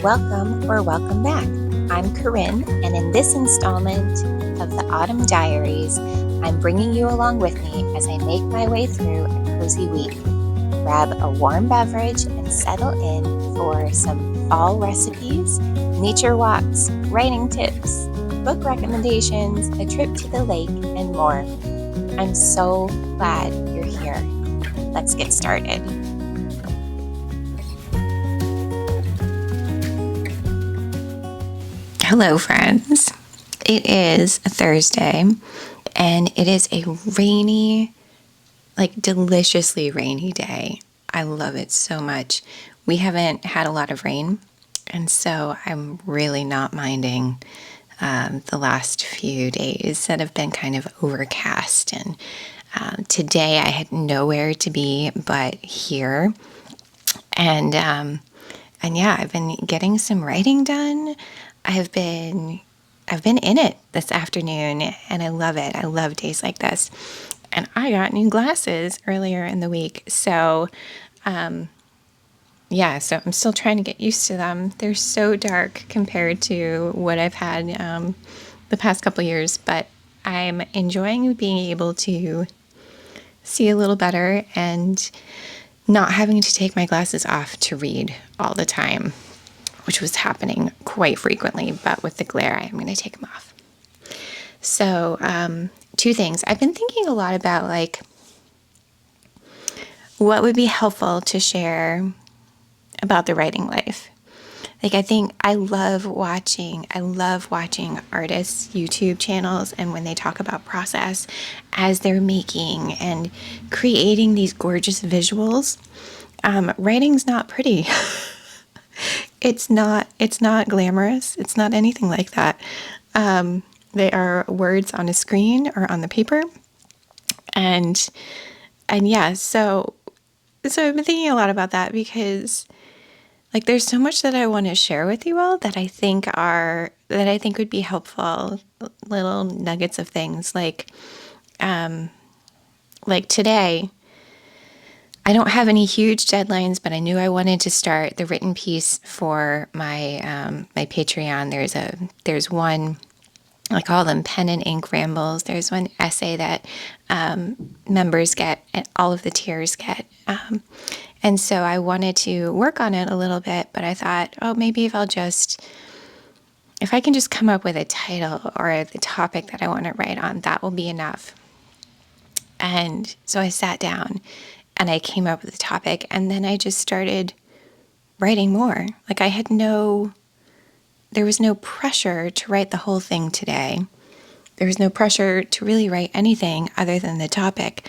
Welcome or welcome back. I'm Corinne, and in this installment of the Autumn Diaries, I'm bringing you along with me as I make my way through a cozy week. Grab a warm beverage and settle in for some fall recipes, nature walks, writing tips, book recommendations, a trip to the lake, and more. I'm so glad you're here. Let's get started. Hello, friends. It is a Thursday, and it is a rainy, deliciously rainy day. I love it so much. We haven't had a lot of rain, and so I'm really not minding the last few days that have been kind of overcast. And today I had nowhere to be but here, and yeah, I've been getting some writing done. I've been in it this afternoon, and I love it. I love days like this. And I got new glasses earlier in the week. So, so I'm still trying to get used to them. They're so dark compared to what I've had the past couple years, but I'm enjoying being able to see a little better and not having to take my glasses off to read all the time, which was happening quite frequently, but with the glare, I'm going to take them off. So, two things. I've been thinking a lot about what would be helpful to share about the writing life. I think I love watching artists' YouTube channels, and when they talk about process as they're making and creating these gorgeous visuals. Writing's not pretty. It's not glamorous. It's not anything like that. They are words on a screen or on the paper. And yeah, so I've been thinking a lot about that because there's so much that I want to share with you all that I think would be helpful, little nuggets of things like today. I don't have any huge deadlines, but I knew I wanted to start the written piece for my my Patreon. There's one, I call them pen and ink rambles. There's one essay that members get and all of the tiers get. And so I wanted to work on it a little bit, but I thought, maybe if I can just come up with a title or the topic that I want to write on, that will be enough. And so I sat down and I came up with a topic, and then I just started writing more. There was no pressure to write the whole thing today. There was no pressure to really write anything other than the topic.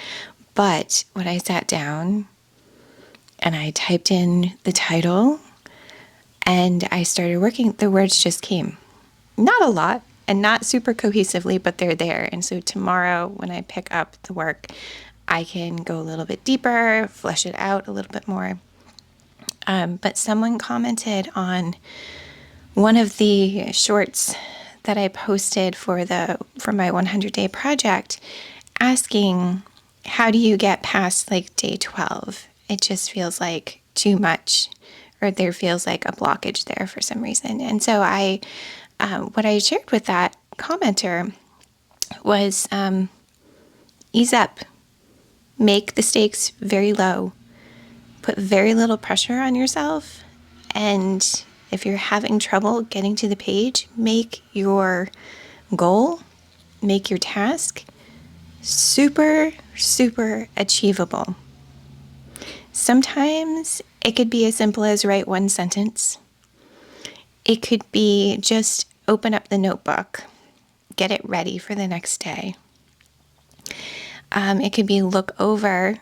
But when I sat down and I typed in the title and I started working, the words just came. Not a lot and not super cohesively, but they're there. And so tomorrow when I pick up the work, I can go a little bit deeper, flesh it out a little bit more. But someone commented on one of the shorts that I posted for my 100-day project, asking, how do you get past day 12? It just feels like too much, or there feels like a blockage there for some reason. And so what I shared with that commenter was, ease up. Make the stakes very low. Put very little pressure on yourself. And if you're having trouble getting to the page, make your goal, make your task super, super achievable. Sometimes it could be as simple as write one sentence. It could be just open up the notebook, get it ready for the next day. It could be look over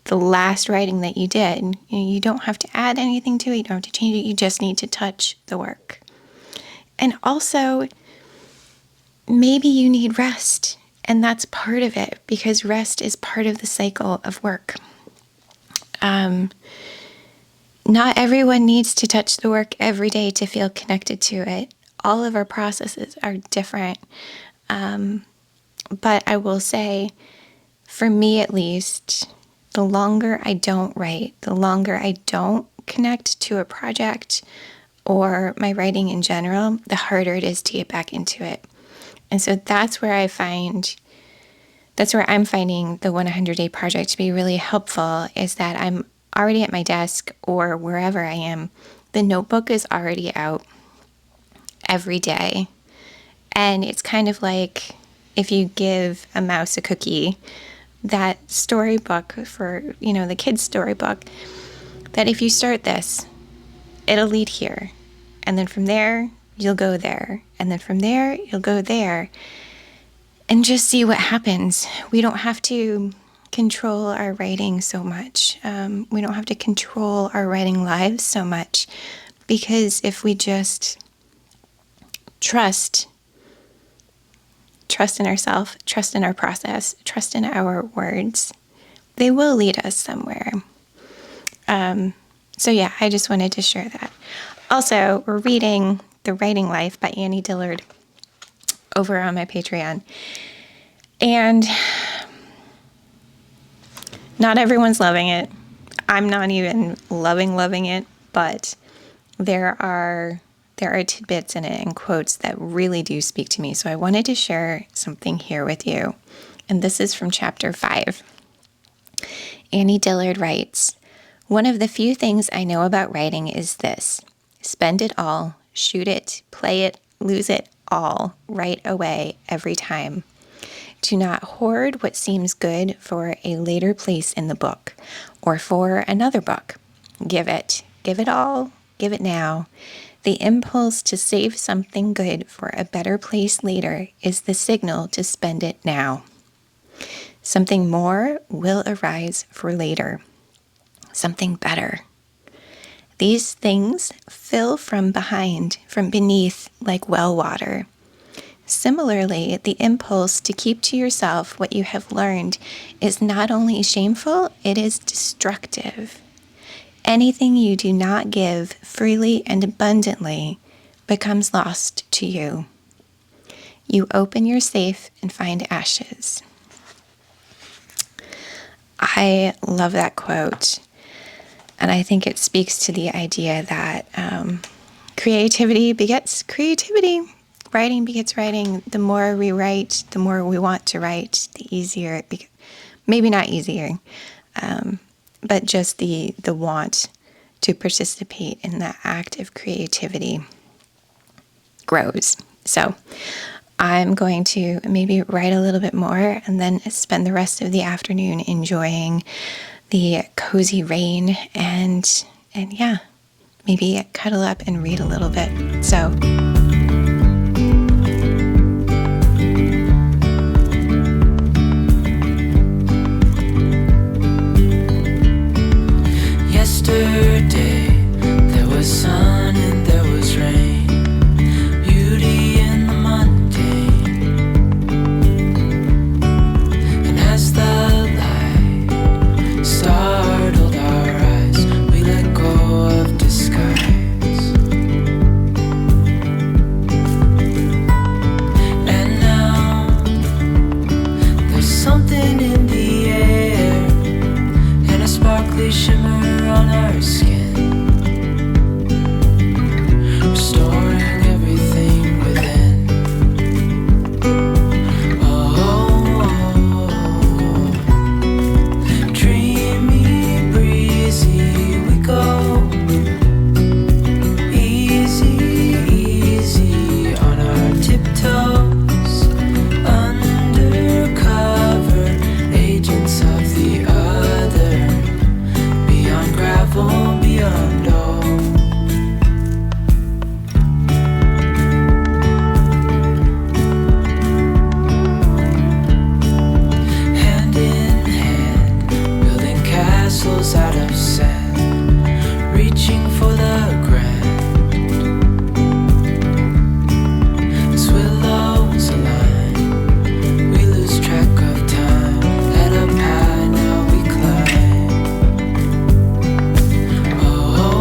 the last writing that you did. You don't have to add anything to it. You don't have to change it. You just need to touch the work. And also, maybe you need rest. And that's part of it, because rest is part of the cycle of work. Not everyone needs to touch the work every day to feel connected to it. All of our processes are different. But I will say, for me at least, the longer I don't write, the longer I don't connect to a project or my writing in general, the harder it is to get back into it. And so that's where I'm finding the 100-day project to be really helpful, is that I'm already at my desk or wherever I am. The notebook is already out every day. And it's kind of like if you give a mouse a cookie, that storybook for, the kids' storybook, that if you start this, it'll lead here. And then from there, you'll go there. And then from there, you'll go there. And just see what happens. We don't have to control our writing so much. We don't have to control our writing lives so much. Because if we just trust in ourselves, trust in our process, trust in our words, they will lead us somewhere. So yeah, I just wanted to share that. Also, we're reading The Writing Life by Annie Dillard over on my Patreon. And not everyone's loving it. I'm not even loving it, but there are tidbits in it and quotes that really do speak to me. So I wanted to share something here with you. And this is from chapter 5. Annie Dillard writes, "One of the few things I know about writing is this: spend it all, shoot it, play it, lose it all right away every time. Do not hoard what seems good for a later place in the book or for another book. Give it all, give it now. The impulse to save something good for a better place later is the signal to spend it now. Something more will arise for later. Something better. These things fill from beneath like well water. Similarly, the impulse to keep to yourself what you have learned is not only shameful, it is destructive. Anything you do not give freely and abundantly becomes lost to you. You open your safe and find ashes." I love that quote. And I think it speaks to the idea that creativity begets creativity. Writing begets writing. The more we write, the more we want to write, the easier it becomes. Maybe not easier, but just the want to participate in that act of creativity grows. So I'm going to maybe write a little bit more and then spend the rest of the afternoon enjoying the cozy rain and yeah, maybe cuddle up and read a little bit. So yesterday there was sun and there was rain, beauty in the mundane. And as the light startled our eyes, we let go of disguise. And now there's something in the air and a sparkly shimmer on our skin, restoring everything within. Oh, dreamy, breezy, we go. Easy, easy on our tiptoes, undercover agents of the other, beyond gravel, beyond all. Hand in hand, building castles out of sand, reaching for the grand. As willows align, we lose track of time. Head up high, now we climb. Oh,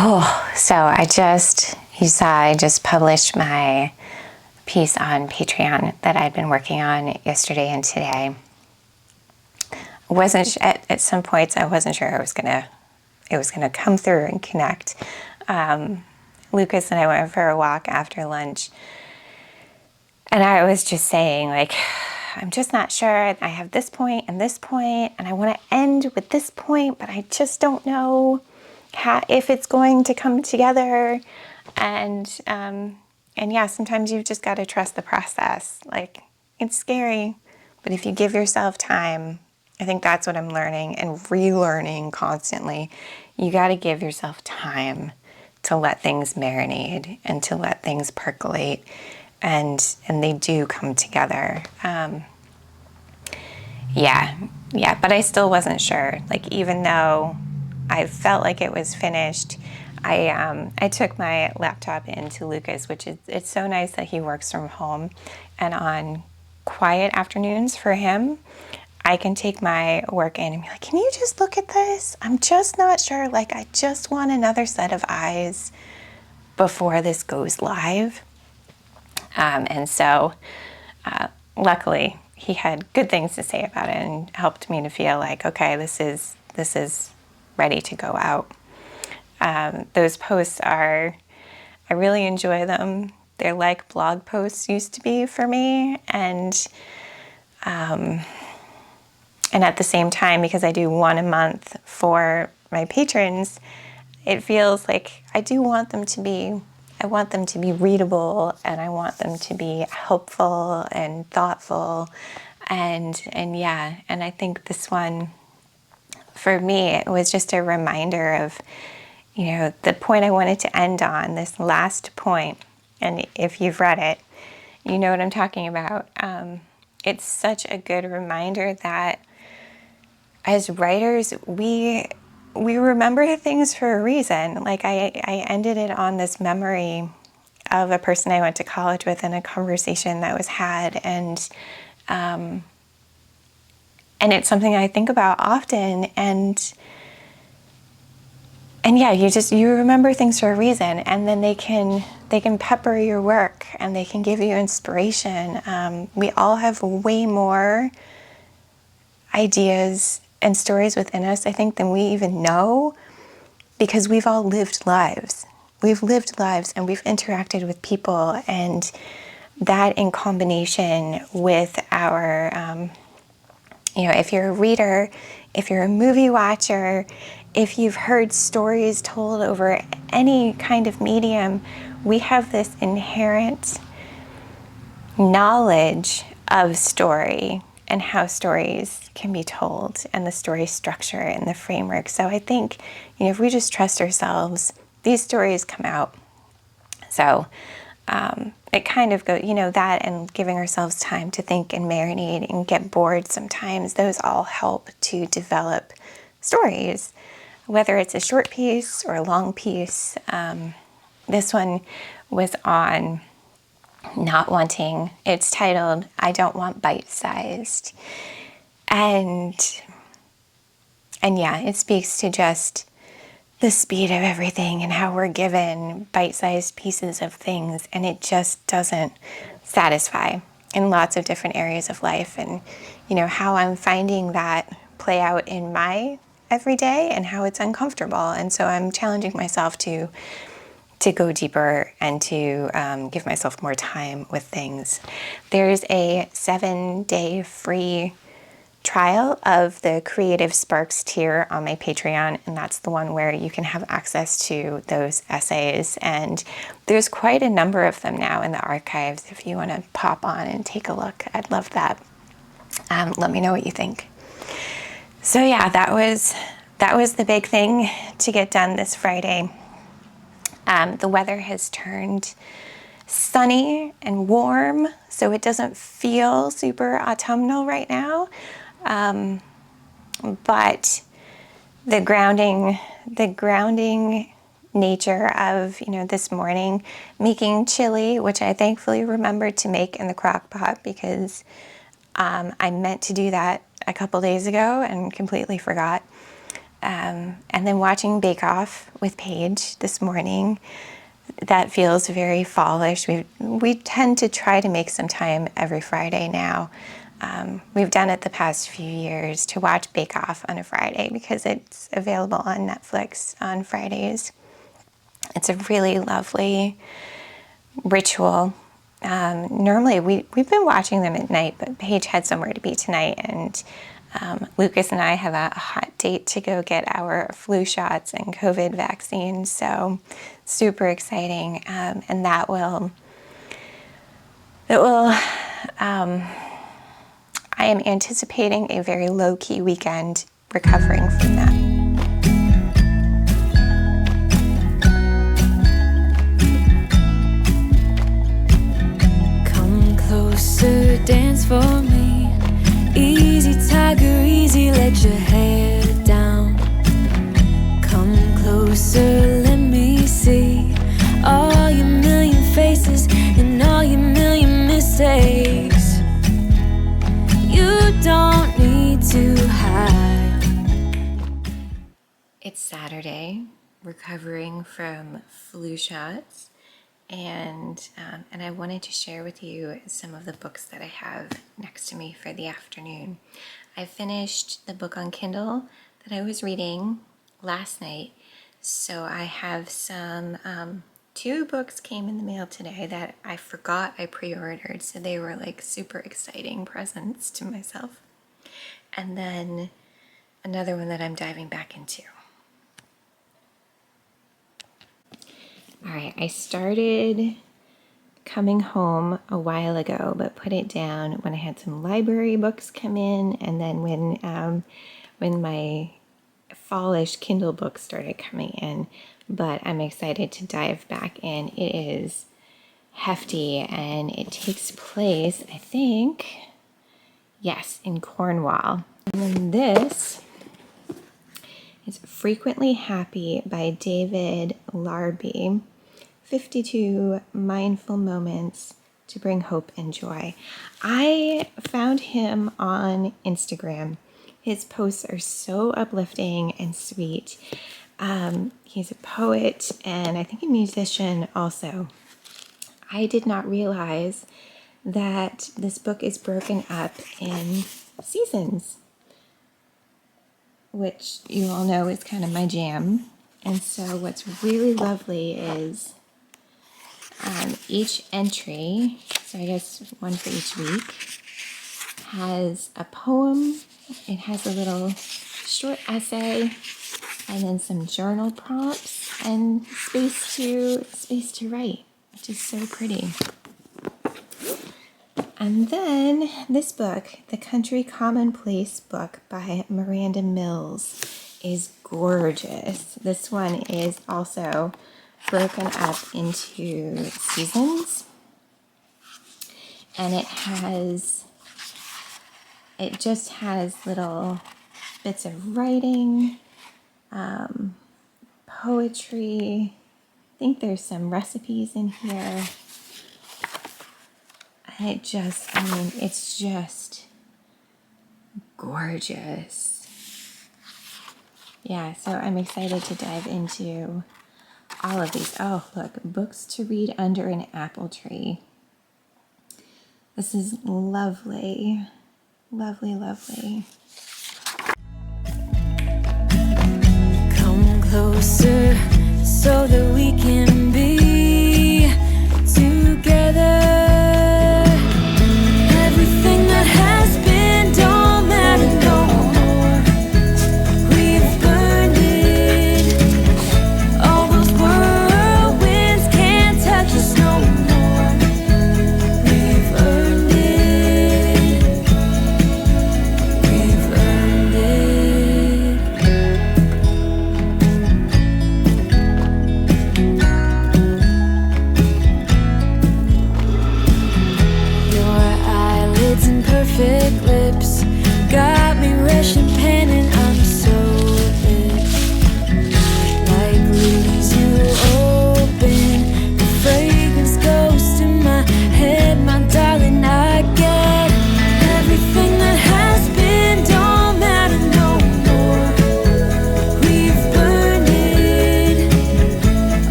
You saw I just published my piece on Patreon that I'd been working on yesterday and today. At some points I wasn't sure it was gonna come through and connect. Lucas and I went for a walk after lunch, and I was just saying, like, I'm just not sure. I have this point, and I want to end with this point, but I just don't know if it's going to come together. And yeah, sometimes you've just got to trust the process. Like, it's scary, but if you give yourself time, I think that's what I'm learning and relearning constantly. You got to give yourself time to let things marinate and to let things percolate, and they do come together. But I still wasn't sure. Like, even though I felt like it was finished, I took my laptop into Lucas, which is, it's so nice that he works from home, and on quiet afternoons for him, I can take my work in and be like, can you just look at this? I'm just not sure. Like, I just want another set of eyes before this goes live. And so luckily he had good things to say about it and helped me to feel like, okay, this is ready to go out. Those posts I really enjoy them. They're like blog posts used to be for me. And at the same time, because I do one a month for my patrons, it feels like I want them to be readable, and I want them to be helpful and thoughtful. And I think this one, for me, it was just a reminder of, the point I wanted to end on, this last point. And if you've read it, you know what I'm talking about. It's such a good reminder that as writers, we remember things for a reason. Like, I ended it on this memory of a person I went to college with and a conversation that was had, and it's something I think about often. And yeah, you remember things for a reason, and then they can pepper your work and they can give you inspiration. We all have way more ideas and stories within us, I think, than we even know, because we've all lived lives. We've lived lives and we've interacted with people, and that in combination with our, if you're a reader, if you're a movie watcher, if you've heard stories told over any kind of medium, we have this inherent knowledge of story and how stories can be told, and the story structure and the framework. So I think, if we just trust ourselves, these stories come out. So it kind of goes, that, and giving ourselves time to think and marinate and get bored sometimes, those all help to develop stories, whether it's a short piece or a long piece. This one was on not wanting, it's titled, I Don't Want Bite-Sized. And yeah, it speaks to just the speed of everything and how we're given bite-sized pieces of things, and it just doesn't satisfy in lots of different areas of life. And, how I'm finding that play out in my everyday and how it's uncomfortable. And so I'm challenging myself to go deeper and to give myself more time with things. There's a 7-day free trial of the Creative Sparks tier on my Patreon, and that's the one where you can have access to those essays. And there's quite a number of them now in the archives. If you want to pop on and take a look, I'd love that. Let me know what you think. So yeah, that was the big thing to get done this Friday. The weather has turned sunny and warm, so it doesn't feel super autumnal right now. But the grounding nature of, this morning, making chili, which I thankfully remembered to make in the crock pot, because I meant to do that a couple days ago and completely forgot. And then watching Bake Off with Paige this morning. That feels very fallish. We tend to try to make some time every Friday now. We've done it the past few years to watch Bake Off on a Friday because it's available on Netflix on Fridays. It's a really lovely ritual. Normally we've been watching them at night, but Paige had somewhere to be tonight, and Lucas and I have a hot date to go get our flu shots and COVID vaccines, so super exciting. And I am anticipating a very low-key weekend recovering from that. Come closer, dance for me. Easy, tiger, easy, let your hair down. Come closer, let me see all your million faces and all your million mistakes. You don't need to hide. It's Saturday, recovering from flu shots. And I wanted to share with you some of the books that I have next to me for the afternoon. I finished the book on Kindle that I was reading last night, so I have some, 2 books came in the mail today that I forgot I pre-ordered, so they were like super exciting presents to myself. And then another one that I'm diving back into. All right, I started Coming Home a while ago, but put it down when I had some library books come in, and then when my fallish Kindle books started coming in. But I'm excited to dive back in. It is hefty, and it takes place, I think, yes, in Cornwall. And then this is Frequently Happy by David Larby. 52 mindful moments to bring hope and joy. I found him on Instagram. His posts are so uplifting and sweet. He's a poet and I think a musician also. I did not realize that this book is broken up in seasons, which you all know is kind of my jam. And so what's really lovely is each entry, so I guess one for each week, has a poem. It has a little short essay, and then some journal prompts and space to write, which is so pretty. And then this book, The Country Commonplace book by Miranda Mills, is gorgeous. This one is also broken up into seasons, and it just has little bits of writing, poetry. I think there's some recipes in here. And it's just gorgeous. Yeah, so I'm excited to dive into all of these. Oh, look, books to read under an apple tree. This is lovely, lovely, lovely. Come closer so that we can be together. Everything that has been don't matter no more. We've burned it. All those whirlwinds can't touch us no more. We've earned it. We've earned it.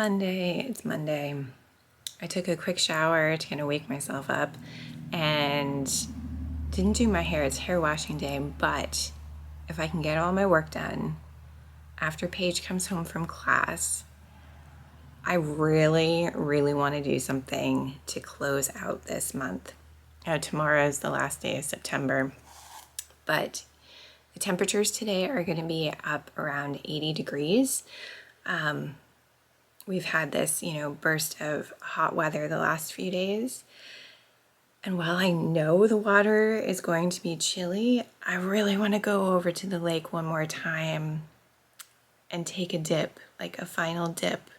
Monday. It's Monday. I took a quick shower to kind of wake myself up and didn't do my hair. It's hair washing day, but if I can get all my work done after Paige comes home from class, I really, really want to do something to close out this month. Tomorrow is the last day of September, but the temperatures today are going to be up around 80 degrees. We've had this, burst of hot weather the last few days. And while I know the water is going to be chilly, I really want to go over to the lake one more time and take a dip, like a final dip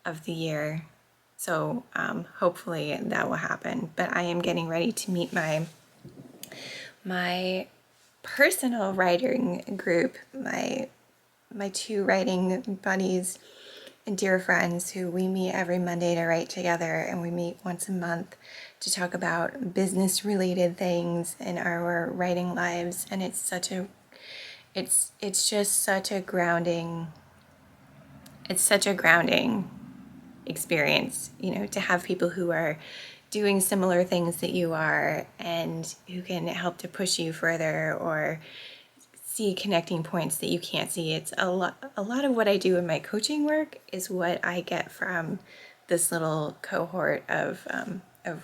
of the year. So hopefully that will happen. But I am getting ready to meet my personal writing group, my two writing buddies and dear friends who we meet every Monday to write together, and we meet once a month to talk about business related things in our writing lives. And it's just such a grounding experience, to have people who are doing similar things that you are and who can help to push you further or see connecting points that you can't see. It's a lot of what I do in my coaching work is what I get from this little cohort of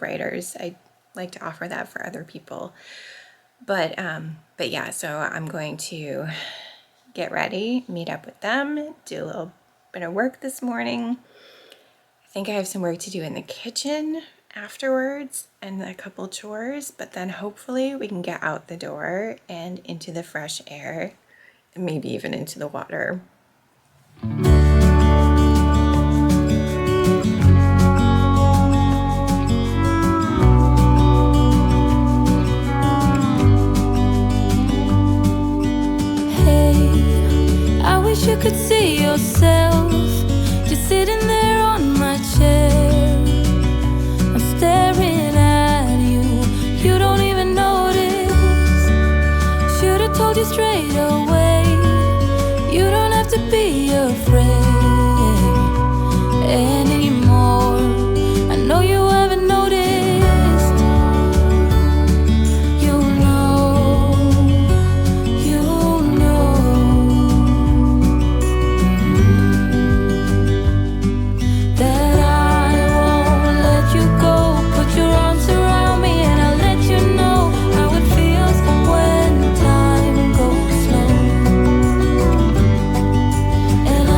writers. I like to offer that for other people. But yeah, so I'm going to get ready, meet up with them, do a little bit of work this morning. I think I have some work to do in the kitchen afterwards and a couple chores, but then hopefully we can get out the door and into the fresh air and maybe even into the water. Hey, I wish you could see yourself just sitting there on my chair. I'm staring at you, you don't even notice. Should've told you straight away, you don't have to be afraid anymore. I know you haven't noticed. You know that I won't let you go. Put your arms around me and I'll let you know how it feels when time goes slow. And I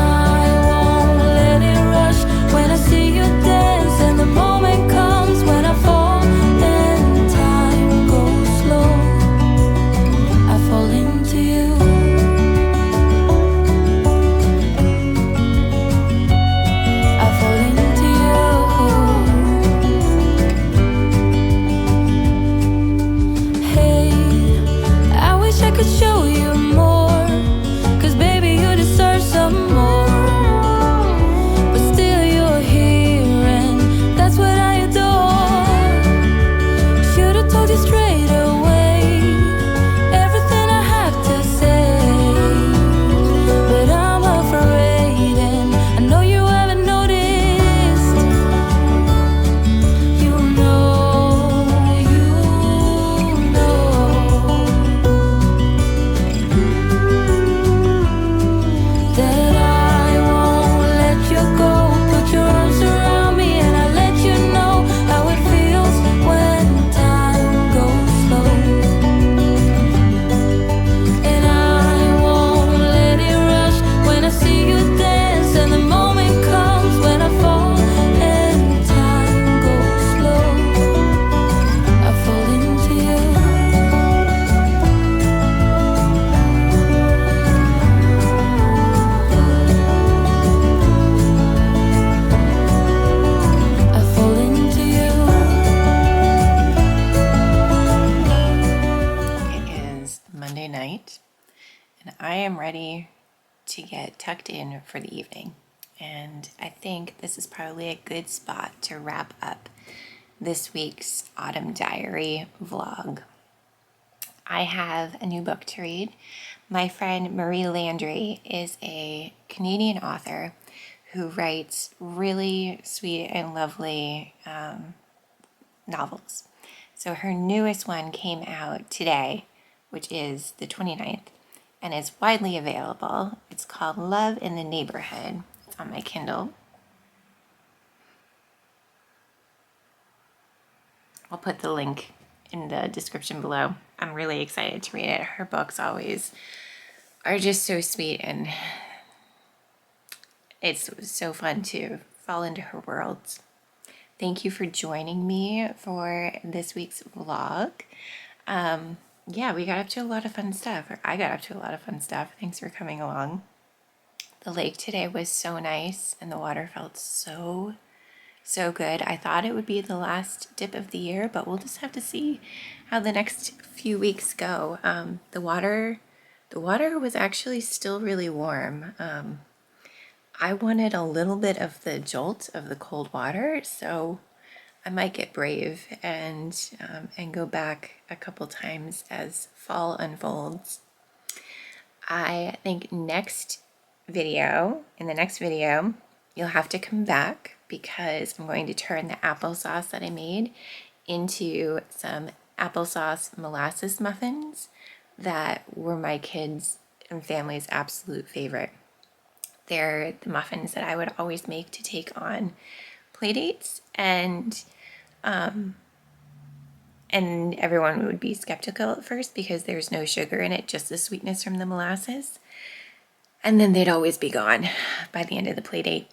won't let it rush when I see you dance, and the moment comes when I fall and time goes slow. I fall into you. I fall into you. Hey, I wish I could show you more, 'cause baby you deserve some more. But still you're here and that's what I adore. Should've told you straight away everything I have to say, but I'm afraid and I know you haven't noticed. You know that I won't let you go. Put your arms around me and I'll let you know how it feels when time goes slow. And I won't let it rush when I see you dance, and the moment comes when I fall and time goes slow. I fall into you. I fall into you. It is Monday night, and I am ready to get tucked in for the evening. And I think this is probably a good spot to wrap up this week's Autumn Diary vlog. I have a new book to read. My friend Marie Landry is a Canadian author who writes really sweet and lovely novels. So her newest one came out today, which is the 29th, and is widely available. It's called Love in the Neighborhood. It's on my Kindle. I'll put the link in the description below. I'm really excited to read it. Her books always are just so sweet, and it's so fun to fall into her worlds. Thank you for joining me for this week's vlog. Yeah, we got up to a lot of fun stuff, or I got up to a lot of fun stuff. Thanks for coming along. The lake today was so nice, and the water felt so good. I thought it would be the last dip of the year, but we'll just have to see how the next few weeks go. The water was actually still really warm. I wanted a little bit of the jolt of the cold water, so I might get brave and go back a couple times as fall unfolds. I think in the next video, you'll have to come back because I'm going to turn the applesauce that I made into some applesauce molasses muffins that were my kids' and family's absolute favorite. They're the muffins that I would always make to take on play dates, and everyone would be skeptical at first because there's no sugar in it, just the sweetness from the molasses. And then they'd always be gone by the end of the play date.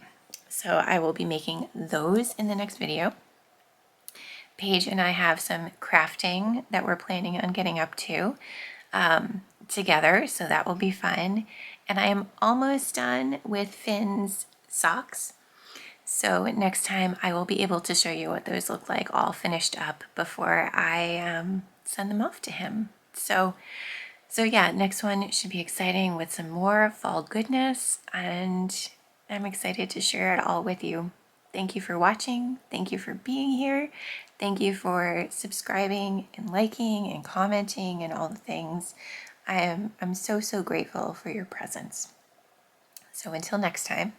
So I will be making those in the next video. Paige and I have some crafting that we're planning on getting up to together, so that will be fun. And I am almost done with Finn's socks. So next time I will be able to show you what those look like all finished up before I send them off to him. So yeah, next one should be exciting with some more fall goodness, and I'm excited to share it all with you. Thank you for watching. Thank you for being here. Thank you for subscribing and liking and commenting and all the things. I'm so grateful for your presence. So until next time,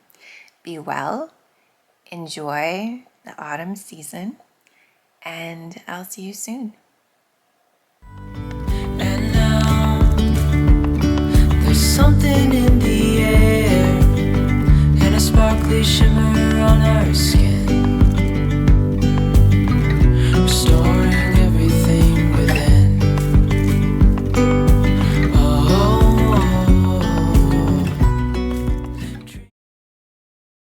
be well, enjoy the autumn season, and I'll see you soon.